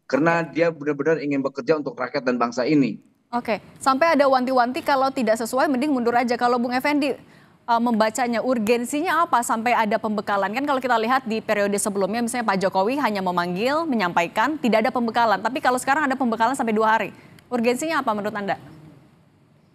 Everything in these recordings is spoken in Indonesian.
karena Oke. dia benar-benar ingin bekerja untuk rakyat dan bangsa ini. Oke, sampai ada wanti-wanti kalau tidak sesuai mending mundur aja. Kalau Bung Effendi membacanya urgensinya apa sampai ada pembekalan? Kan kalau kita lihat di periode sebelumnya misalnya Pak Jokowi hanya memanggil, menyampaikan, tidak ada pembekalan. Tapi kalau sekarang ada pembekalan sampai 2 hari. Urgensinya apa menurut Anda?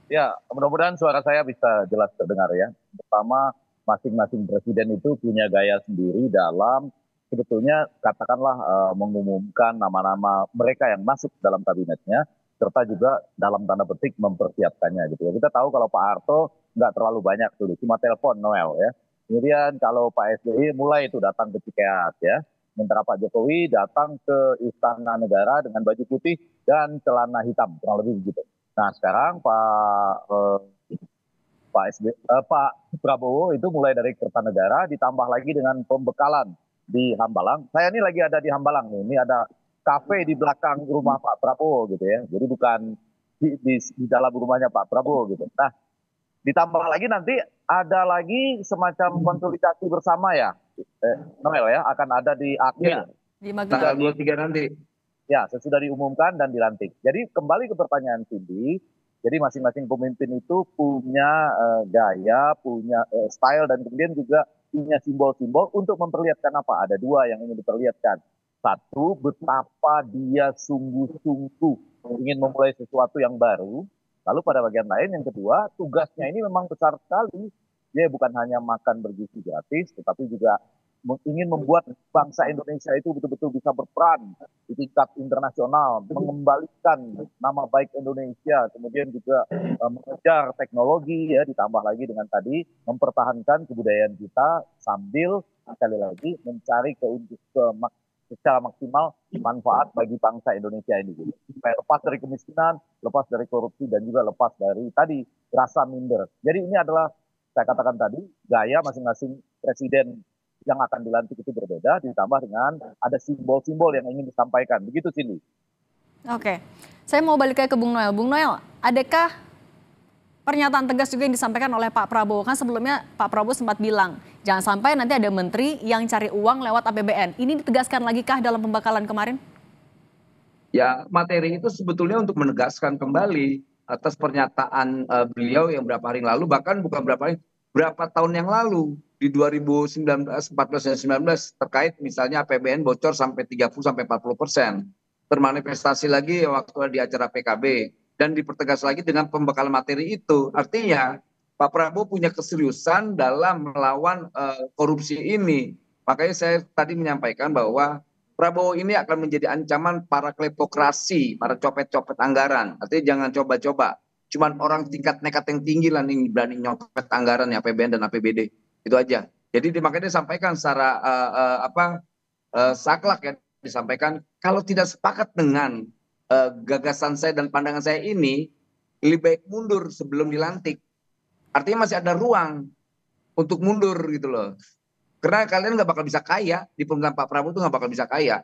Ya, mudah-mudahan suara saya bisa jelas terdengar ya. Pertama, masing-masing presiden itu punya gaya sendiri dalam sebetulnya katakanlah mengumumkan nama-nama mereka yang masuk dalam kabinetnya, serta juga dalam tanda petik mempersiapkannya gitu ya. Kita tahu kalau Pak Harto nggak terlalu banyak tuh, cuma telepon Noel ya. Kemudian kalau Pak SBY mulai itu datang ke Cikeas ya. Sementara Pak Jokowi datang ke Istana Negara dengan baju putih dan celana hitam, kurang lebih begitu. Nah sekarang Pak Prabowo itu mulai dari Kertanegara ditambah lagi dengan pembekalan di Hambalang. Saya ini lagi ada di Hambalang nih. Ini ada kafe di belakang rumah Pak Prabowo gitu ya. Jadi bukan di dalam rumahnya Pak Prabowo gitu. Nah ditambah lagi nanti ada lagi semacam konsolidasi bersama ya, Noel ya, akan ada di akhir. Ya, Di tanggal Magelang. 23 nanti. Ya, sesudah diumumkan dan dilantik. Jadi kembali ke pertanyaan Cindy, jadi masing-masing pemimpin itu punya gaya, punya style, dan kemudian juga punya simbol-simbol untuk memperlihatkan apa? Ada dua yang ingin diperlihatkan. Satu, betapa dia sungguh-sungguh ingin memulai sesuatu yang baru. Lalu pada bagian lain yang kedua, tugasnya ini memang besar sekali. Dia bukan hanya makan bergizi gratis, tetapi juga ingin membuat bangsa Indonesia itu betul-betul bisa berperan di tingkat internasional, mengembalikan nama baik Indonesia, kemudian juga mengejar teknologi ya, ditambah lagi dengan tadi mempertahankan kebudayaan kita sambil sekali lagi mencari secara maksimal manfaat bagi bangsa Indonesia ini gitu. Supaya lepas dari kemiskinan, lepas dari korupsi, dan juga lepas dari tadi rasa minder. Jadi ini adalah saya katakan tadi gaya masing-masing presiden yang akan dilantik itu berbeda, ditambah dengan ada simbol-simbol yang ingin disampaikan. Begitu Cindy. Oke, saya mau balik ke Bung Noel. Bung Noel, adakah pernyataan tegas juga yang disampaikan oleh Pak Prabowo? Kan sebelumnya Pak Prabowo sempat bilang, jangan sampai nanti ada menteri yang cari uang lewat APBN. Ini ditegaskan lagi kah dalam pembekalan kemarin? Ya, materi itu sebetulnya untuk menegaskan kembali atas pernyataan beliau yang berapa hari yang lalu, bahkan bukan berapa hari, berapa tahun yang lalu di 2019, 14 dan 19 terkait misalnya APBN bocor sampai 30 sampai 40%. Termanifestasi lagi waktu di acara PKB dan dipertegas lagi dengan pembekalan materi itu. Artinya Pak Prabowo punya keseriusan dalam melawan korupsi ini. Makanya saya tadi menyampaikan bahwa Prabowo ini akan menjadi ancaman para kleptokrasi, para copet-copet anggaran. Artinya jangan coba-coba. Cuman orang tingkat nekat yang tinggi lah nih berani nyopet anggaran ya APBN dan APBD. Itu aja. Jadi makanya disampaikan secara saklak ya, disampaikan kalau tidak sepakat dengan gagasan saya dan pandangan saya ini, lebih baik mundur sebelum dilantik. Artinya masih ada ruang untuk mundur gitu loh. Karena kalian nggak bakal bisa kaya di pemerintahan Pak Prabowo itu nggak bakal bisa kaya.